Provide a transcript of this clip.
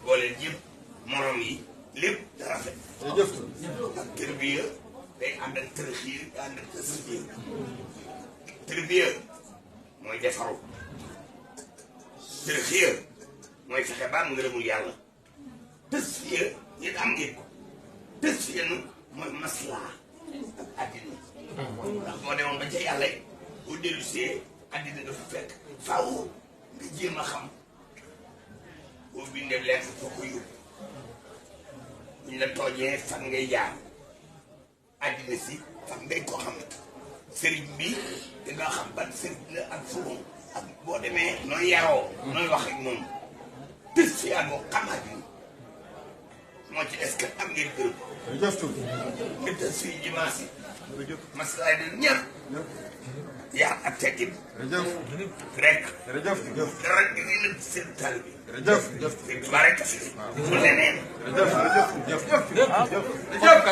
boole yëpp morom yi lépp da rafet. jërëjëf. ak tërbiya day ànd ak tërxiir ànd ak tasfiir. tërbiya mooy defaru. tërxiir mooy fexe ba am ngërëmul yàlla. tasfiir it am ngeen ko. tasfiir nag mooy maslaa ak àddina. ndax moo demoon ba ca yàlla yi boo dellu see àddina dafa fekk faaw nga jéem a xam boo bindee lekk foo ko yóbbu buñ la toojee fan ngay jaar àddina si fan ngay ko xam sëriñ bi danga xam ban sëriñ la ak foofu ak boo demee nooy yaroo nooy wax ak moom tës fi àggoo xam àddina moo ci est-ce que am ngeen gërëm jërëjëf tuuti. nga tës fi jimaasi maslaay da ñëpp yaa ak teggin jërëjëf. rek jërëjëf. dara di leen seen tal bi jërëjëf. Sëñ Tuubaa rek a fi mu leneen jërëjëf.